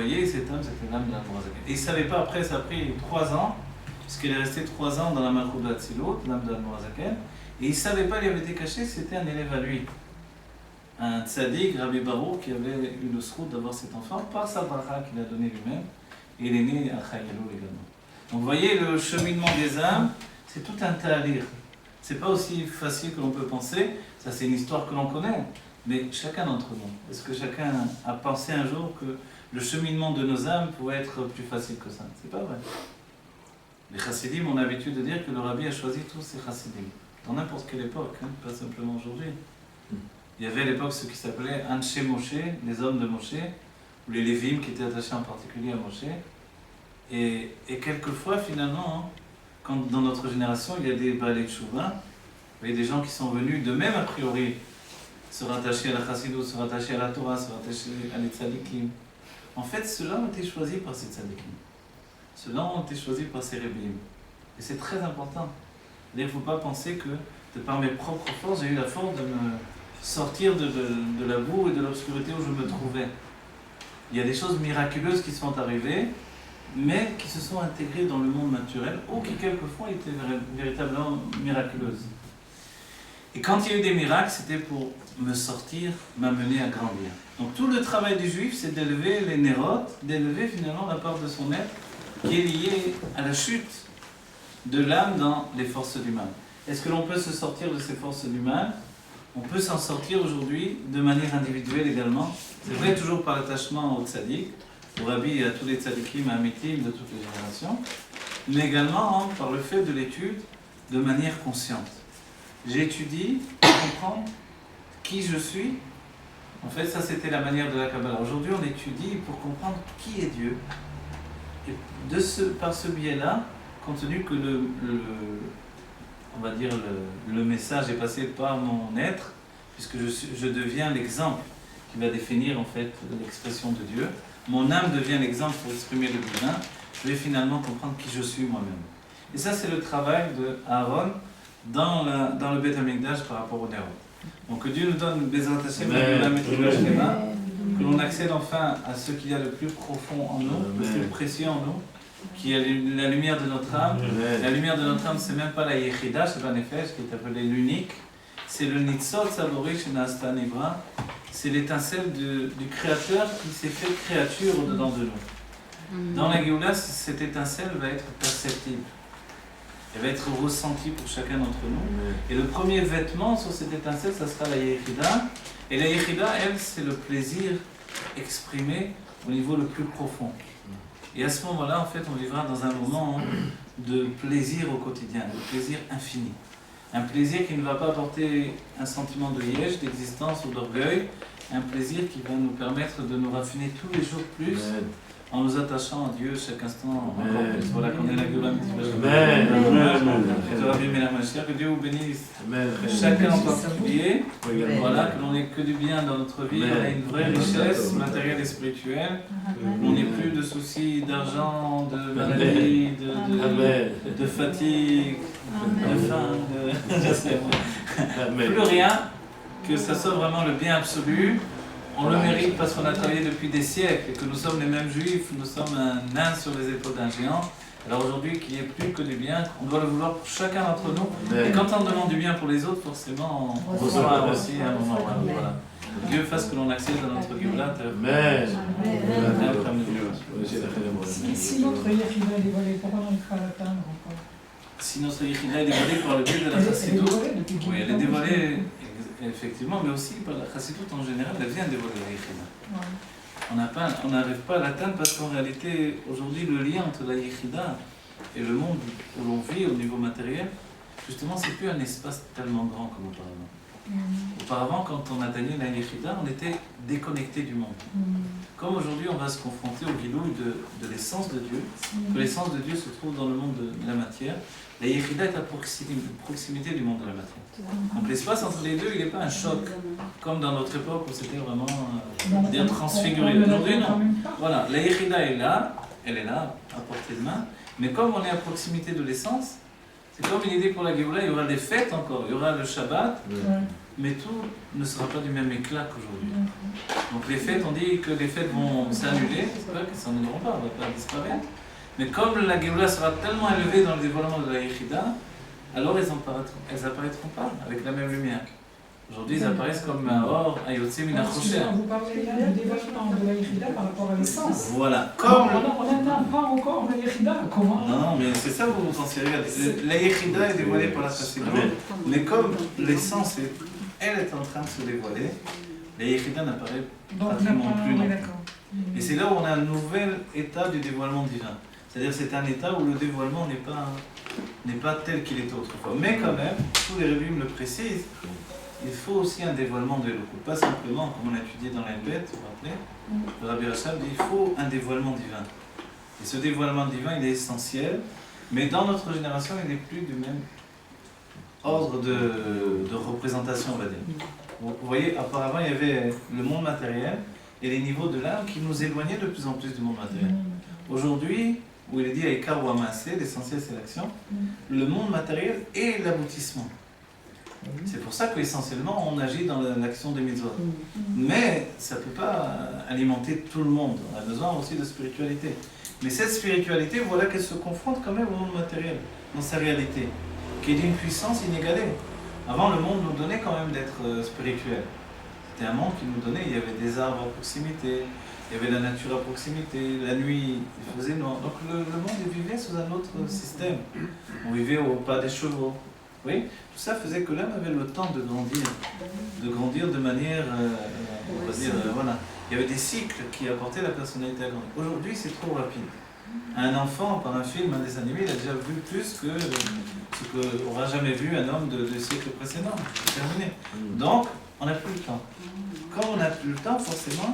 voyez, cet homme, c'était l'âme de l'Admorazaken. Et il ne savait pas, après, ça a pris 3 ans, puisqu'il est resté 3 ans dans la Malchut de Hatzilut, l'âme de l'Admorazaken, et il ne savait pas, il avait été caché, c'était un élève à lui. Un tzaddik, Rabbi Baruch, qui avait eu le srout d'avoir cet enfant par sa bracha qu'il a donné lui-même, et il est né à Chayelul également. Donc vous voyez, le cheminement des âmes, c'est tout un ta'alir. C'est pas aussi facile que l'on peut penser, ça c'est une histoire que l'on connaît, mais chacun d'entre nous, est-ce que chacun a pensé un jour que le cheminement de nos âmes pouvait être plus facile que ça? C'est pas vrai. Les chassidim ont l'habitude de dire que le rabbi a choisi tous ces chassidim, dans n'importe quelle époque, hein, pas simplement aujourd'hui. Il y avait à l'époque ce qui s'appelait Anshe Moshe, les hommes de Moshe, ou les Lévim qui étaient attachés en particulier à Moshe. Et quelquefois, finalement, quand dans notre génération, il y a des Baalei Teshuvah, il y a des gens qui sont venus de même a priori se rattacher à la Chassidut, se rattacher à la Torah, se rattacher à les tzadikim. En fait, ceux-là ont été choisis par ces tzadikim. Ceux-là ont été choisis par ces rebbeim. Et c'est très important. Il ne faut pas penser que, de par mes propres forces, j'ai eu la force de me sortir de la boue et de l'obscurité où je me trouvais. Il y a des choses miraculeuses qui sont arrivées, mais qui se sont intégrées dans le monde naturel, ou qui quelquefois étaient véritablement miraculeuses. Et quand il y a eu des miracles, c'était pour me sortir, m'amener à grandir. Donc tout le travail du juif, c'est d'élever les nérotes, d'élever finalement la part de son être qui est liée à la chute de l'âme dans les forces du mal. Est-ce que l'on peut se sortir de ces forces du mal? On peut s'en sortir aujourd'hui de manière individuelle également. C'est vrai toujours par l'attachement au tzaddik, au rabbi et à tous les tzaddikim, à amitim de toutes les générations, mais également par le fait de l'étude de manière consciente. J'étudie pour comprendre qui je suis. En fait, ça c'était la manière de la Kabbalah. Aujourd'hui, on étudie pour comprendre qui est Dieu. Et par ce biais-là, compte tenu que on va dire le message est passé par mon être, puisque je deviens l'exemple qui va définir en fait l'expression de Dieu. Mon âme devient l'exemple pour exprimer le divin. Je vais finalement comprendre qui je suis moi-même. Et ça, c'est le travail de Aaron dans le Beth Amikdash par rapport au Néron. Donc que Dieu nous donne Bezrat Hashem, que l'on accède enfin à ce qu'il y a le plus profond en nous, le plus précieux en nous, qui est la lumière de notre âme. La lumière de notre âme, c'est même pas la Yechida, c'est pas Nefesh, qui est appelé l'unique. C'est le Nitzot Savori Shenasta Nivra. C'est l'étincelle du Créateur qui s'est fait créature au-dedans de nous. Dans la Géoula, cette étincelle va être perceptible. Elle va être ressentie pour chacun d'entre nous. Et le premier vêtement sur cette étincelle, ça sera la Yechida. Et la Yechida, elle, c'est le plaisir exprimé au niveau le plus profond. Et à ce moment-là, en fait, on vivra dans un moment de plaisir au quotidien, de plaisir infini. Un plaisir qui ne va pas apporter un sentiment de liège, d'existence ou d'orgueil, un plaisir qui va nous permettre de nous raffiner tous les jours plus, en nous attachant à Dieu chaque instant encore plus. Voilà qu'on est la Géoula que Dieu vous bénisse. Chacun en particulier. Voilà, que l'on n'ait que du bien dans notre vie. On a une vraie richesse matérielle et spirituelle. On n'ait plus de soucis d'argent, de maladie, de fatigue, de faim, plus rien. Que ça soit vraiment le bien absolu. On le mérite parce qu'on a travaillé depuis des siècles et que nous sommes les mêmes juifs, nous sommes un nain sur les épaules d'un géant. Alors aujourd'hui, qu'il n'y ait plus que du bien, on doit le vouloir pour chacun d'entre nous. Et quand on demande du bien pour les autres, forcément, on reçoit aussi un moment. Voilà. Dieu fasse que l'on accède à notre Géoula. Amen. Si notre Yechida est dévoilée, pourquoi on ne peut pas l'atteindre encore? Si notre Yechida est dévoilée par le biais de la Chassidut, oui, elle est dévoilée. Effectivement, mais aussi par la Chassidut en général, elle vient dévoiler la Yechida. On n'arrive pas à l'atteindre parce qu'en réalité, aujourd'hui, le lien entre la Yechida et le monde où l'on vit au niveau matériel, justement, c'est plus un espace tellement grand comme auparavant. Auparavant, quand on atteignait la Yechida, on était déconnecté du monde. Comme aujourd'hui, on va se confronter au guilouille de l'essence de Dieu, que l'essence de Dieu se trouve dans le monde de la matière. La Yechida est à proximité du monde de la matière. Donc l'espace entre les deux, il n'est pas un choc, comme dans notre époque où c'était vraiment transfiguré. Aujourd'hui, non. Voilà, la Yechida est là, elle est là, à portée de main, mais comme on est à proximité de l'essence, c'est comme une idée pour la Géoula, il y aura des fêtes encore, il y aura le Shabbat, mais tout ne sera pas du même éclat qu'aujourd'hui. Donc les fêtes, on dit que les fêtes vont s'annuler, c'est pas qu'elles s'annuleront pas, elles ne vont pas disparaître. Mais comme la Géoula sera tellement élevée dans le dévoilement de la Yechida, alors elles apparaîtront pas avec la même lumière. Aujourd'hui, ils apparaissent comme un or, un yotse min ha-chosher. Vous parlez là du dévoilement de la Yechida par rapport à l'essence. Voilà. Comme on n'atteint pas encore la Yechida, comment? Non, mais c'est ça que vous pensez. Regardez, la Yechida est dévoilée par la Chassidut, mais comme l'essence, elle est en train de se dévoiler, la Yechida n'apparaît pratiquement plus non. Et c'est là où on a un nouvel état du dévoilement divin. C'est-à-dire c'est un état où le dévoilement n'est pas tel qu'il était autrefois. Mais quand même, tous les révimes le précisent, il faut aussi un dévoilement de l'Elokut. Pas simplement, comme on a étudié dans l'Elbet, vous vous rappelez, le Rabbi Rachab dit il faut un dévoilement divin. Et ce dévoilement divin, il est essentiel, mais dans notre génération, il n'est plus du même ordre de représentation, on va dire. Vous voyez, auparavant, il y avait le monde matériel et les niveaux de l'âme qui nous éloignaient de plus en plus du monde matériel. Aujourd'hui, où il est dit à Ikar ou Amassé, l'essentiel c'est l'action, le monde matériel est l'aboutissement. C'est pour ça qu'essentiellement on agit dans l'action des mitzvot. Mais ça ne peut pas alimenter tout le monde. On a besoin aussi de spiritualité. Mais cette spiritualité, voilà qu'elle se confronte quand même au monde matériel, dans sa réalité, qui est d'une puissance inégalée. Avant, le monde nous donnait quand même d'être spirituel. C'était un monde qui nous donnait, il y avait des arbres à proximité, il y avait la nature à proximité, la nuit, il faisait noir. Donc le monde vivait sous un autre système. On vivait au pas des chevaux. Oui, tout ça faisait que l'homme avait le temps de grandir de manière, on va dire, voilà. Il y avait des cycles qui apportaient la personnalité à grandir. Aujourd'hui, c'est trop rapide. Un enfant, par un film, un dessin animé, il a déjà vu plus que ce qu'aura jamais vu un homme de siècle précédent. C'est terminé. Donc, on n'a plus le temps. Comme on n'a plus le temps, forcément,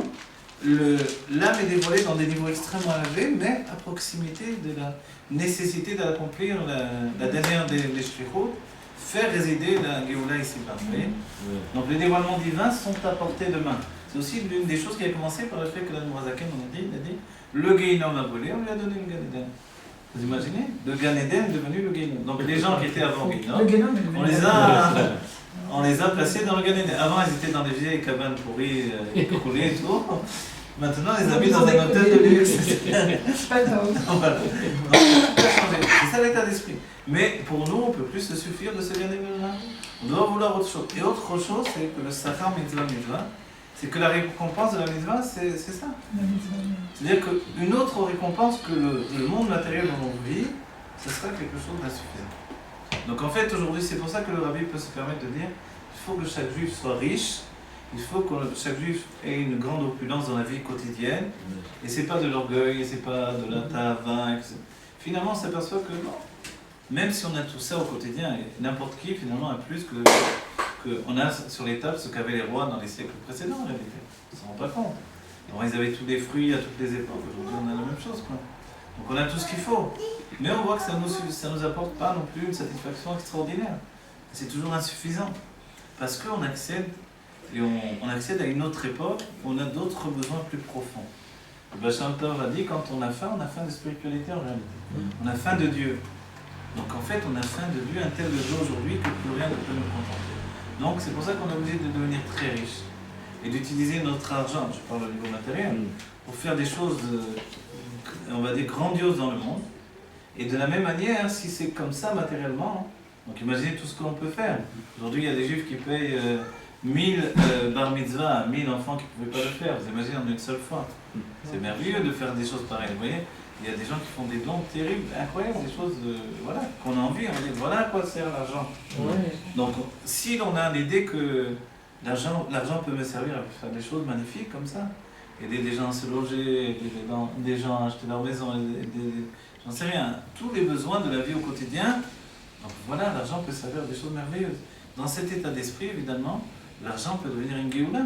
l'âme est dévoilée dans des niveaux extrêmement élevés, mais à proximité de la nécessité d'accomplir la dernière des shlichut, faire résider la Géoula ici-bas. Donc les dévoilements divins sont à portée de main. C'est aussi l'une des choses qui a commencé par le fait que l'Admorazaken, il a dit, le Gehinom a volé, on lui a donné le Gan Eden. Vous imaginez? Le Gan Eden est devenu le Gehinom. Donc les gens qui étaient avant Gehinom, on les a placés dans le Gan Eden. Avant, ils étaient dans des vieilles cabanes pourries, écroulées et tout. Maintenant, on les a mis dans un hôtel de luxe. Voilà. C'est ça l'état d'esprit. Mais pour nous, on ne peut plus se suffire de ce Gan Eden-là. On doit vouloir autre chose. Et autre chose, c'est que le Sachar Mitzvah, c'est que la récompense de la mitzvah, c'est ça. C'est-à-dire qu'une autre récompense que le monde matériel dont on vit, ce sera quelque chose d'insuffisant. Donc en fait, aujourd'hui, c'est pour ça que le rabbi peut se permettre de dire il faut que chaque juif soit riche, il faut que chaque juif ait une grande opulence dans la vie quotidienne, et c'est pas de l'orgueil, et c'est pas de la tava, etc. Finalement, on s'aperçoit que non. Même si on a tout ça au quotidien, n'importe qui finalement a plus qu'on a sur les tables ce qu'avaient les rois dans les siècles précédents en réalité. Ils ne s'en rendent pas compte. Alors ils avaient tous les fruits à toutes les époques, aujourd'hui on a la même chose, quoi. Donc on a tout ce qu'il faut. Mais on voit que ça nous apporte pas non plus une satisfaction extraordinaire. C'est toujours insuffisant. Parce qu'on accède, et on accède à une autre époque où on a d'autres besoins plus profonds. Le Baal Shem Tov a dit quand on a faim de spiritualité en réalité. On a faim de Dieu. Donc en fait, on a faim de Dieu un tel degré aujourd'hui que plus rien ne peut nous contenter. Donc c'est pour ça qu'on est obligé de devenir très riche et d'utiliser notre argent, je parle au niveau matériel, pour faire des choses, on va dire, grandioses dans le monde. Et de la même manière, si c'est comme ça matériellement, donc imaginez tout ce qu'on peut faire. Aujourd'hui, il y a des juifs qui payent 1000 bar mitzvah, 1000 enfants qui ne pouvaient pas le faire. Vous imaginez en une seule fois. C'est merveilleux de faire des choses pareilles, vous voyez. Il y a des gens qui font des dons terribles, incroyables, des choses voilà, qu'on a envie, on dit voilà à quoi sert l'argent. Donc si l'on a l'idée que l'argent peut me servir à faire des choses magnifiques comme ça, aider des gens à se loger, aider des gens à acheter leur maison, j'en sais rien, tous les besoins de la vie au quotidien, donc voilà, l'argent peut servir à des choses merveilleuses. Dans cet état d'esprit, évidemment, l'argent peut devenir une Géoula.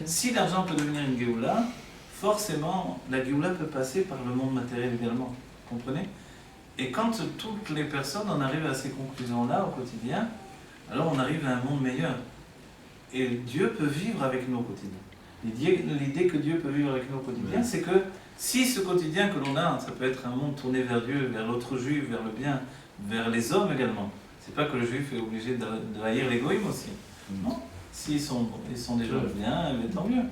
Si l'argent peut devenir une Géoula, forcément, la Géoula peut passer par le monde matériel également, vous comprenez? Et quand toutes les personnes en arrivent à ces conclusions-là au quotidien, alors on arrive à un monde meilleur. Et Dieu peut vivre avec nous au quotidien. L'idée que Dieu peut vivre avec nous au quotidien, c'est que si ce quotidien que l'on a, ça peut être un monde tourné vers Dieu, vers l'autre juif, vers le bien, vers les hommes également. C'est pas que le juif est obligé de haïr l'égoïsme aussi. Non. S'ils sont déjà bien, tant mieux.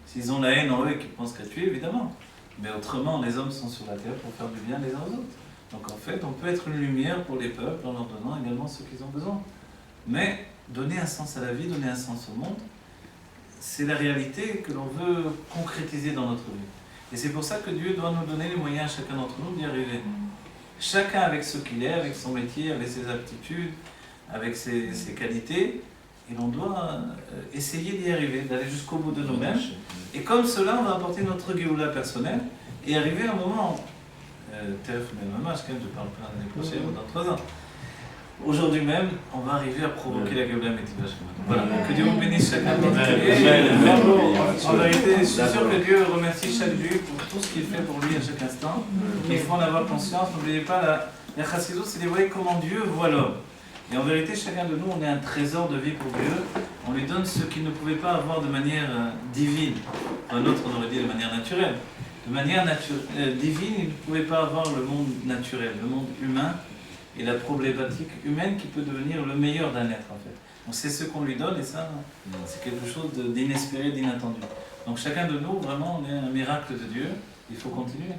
S'ils ont la haine en eux et qu'ils pensent qu'à tuer, évidemment. Mais autrement, les hommes sont sur la terre pour faire du bien les uns aux autres. Donc en fait, on peut être une lumière pour les peuples en leur donnant également ce qu'ils ont besoin. Mais donner un sens à la vie, donner un sens au monde, c'est la réalité que l'on veut concrétiser dans notre vie. Et c'est pour ça que Dieu doit nous donner les moyens à chacun d'entre nous d'y arriver. Chacun avec ce qu'il est, avec son métier, avec ses aptitudes, avec ses qualités. Et l'on doit essayer d'y arriver, d'aller jusqu'au bout de nous-mêmes. Et comme cela, on va apporter notre Géoula personnelle et arriver à un moment, Teref Memamash, quand je parle pas l'année prochaine ou dans 3 ans. Aujourd'hui même, on va arriver à provoquer la Géoula Métivash. Voilà, que Dieu vous bénisse chacun d'entre vous. En vérité, je suis sûr que Dieu remercie chaque Juif pour tout ce qu'il fait pour lui à chaque instant. Il faut en avoir conscience. N'oubliez pas, la Chassidut, c'est de voir comment Dieu voit l'homme. Et en vérité, chacun de nous, on est un trésor de vie pour Dieu. On lui donne ce qu'il ne pouvait pas avoir de manière divine. Un autre, on aurait dit de manière naturelle. De manière divine, il ne pouvait pas avoir le monde naturel, le monde humain et la problématique humaine qui peut devenir le meilleur d'un être, en fait. Donc c'est ce qu'on lui donne et ça, c'est quelque chose d'inespéré, d'inattendu. Donc chacun de nous, vraiment, on est un miracle de Dieu. Il faut continuer.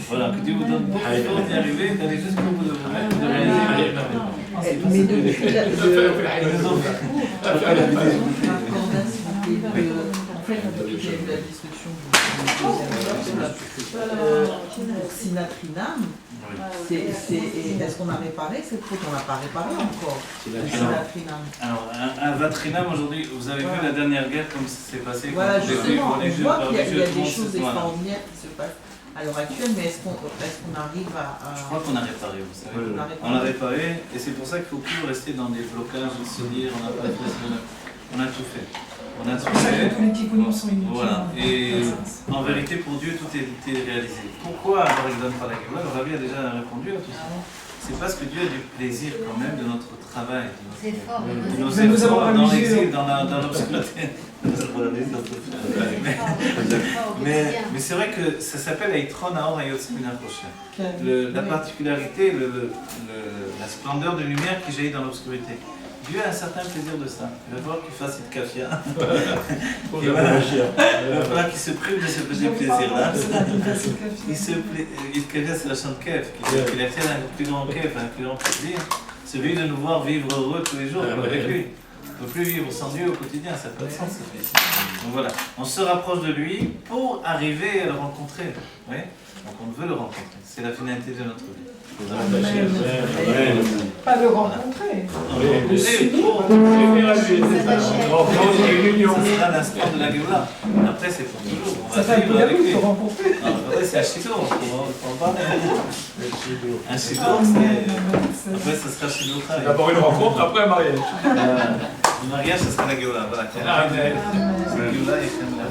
Voilà, que Dieu vous donne beaucoup de choses d'y arriver, d'aller jusqu'au bout de vous-même, de réaliser. Mais depuis en fait, depuis qu'il y a eu la destruction pour Sinatrinam, est-ce qu'on a réparé cette faute? On n'a pas réparé encore. Alors, un Vatrinam aujourd'hui, vous avez vu la dernière guerre, comme ça s'est passé. Voilà, justement, on voit qu'il y a des choses extraordinaires qui se passent à l'heure actuelle, mais est-ce qu'on arrive à... Je crois qu'on a réparé, vous savez. On a réparé, et c'est pour ça qu'il ne faut plus rester dans des blocages, se dire on n'a pas fait, on a tout fait. On a tout fait. Tous les petits couillons sont inutiles. Voilà. Et en vérité, pour Dieu, tout a été réalisé. Pourquoi avoir exemple par la Géoula? Le Rabbi a déjà répondu à tout ça. C'est parce que Dieu a du plaisir quand même de notre travail, de nos efforts dans l'exil, dans l'obscurité. Mais c'est vrai que ça s'appelle Aitron Aor Ayotz Min HaChosher. La particularité, la splendeur de lumière qui jaillit dans l'obscurité. Dieu a un certain plaisir de ça. Il va falloir qu'il fasse une kafia. Il va falloir qu'il se prive de ce petit plaisir-là. Il kafia, c'est la chante kef, qu'il attire un plus grand kef, un plus grand plaisir. Celui de nous voir vivre heureux tous les jours avec lui. On ne peut plus vivre sans Dieu au quotidien, ça n'a pas de sens. Donc voilà, on se rapproche de lui pour arriver à le rencontrer. Oui, donc on veut le rencontrer. C'est la finalité de notre vie. Pas le rencontrer. Le suivre. Ça sera l'instant de la Géoula. Après, c'est pour toujours. On va vivre avec lui. Après, c'est un chidour. On va en parler. Un chidour, c'est. Après, ça sera chidour. D'abord une rencontre, après un mariage. Le mariage, ça sera la Géoula. Voilà. La Géoula est comme la.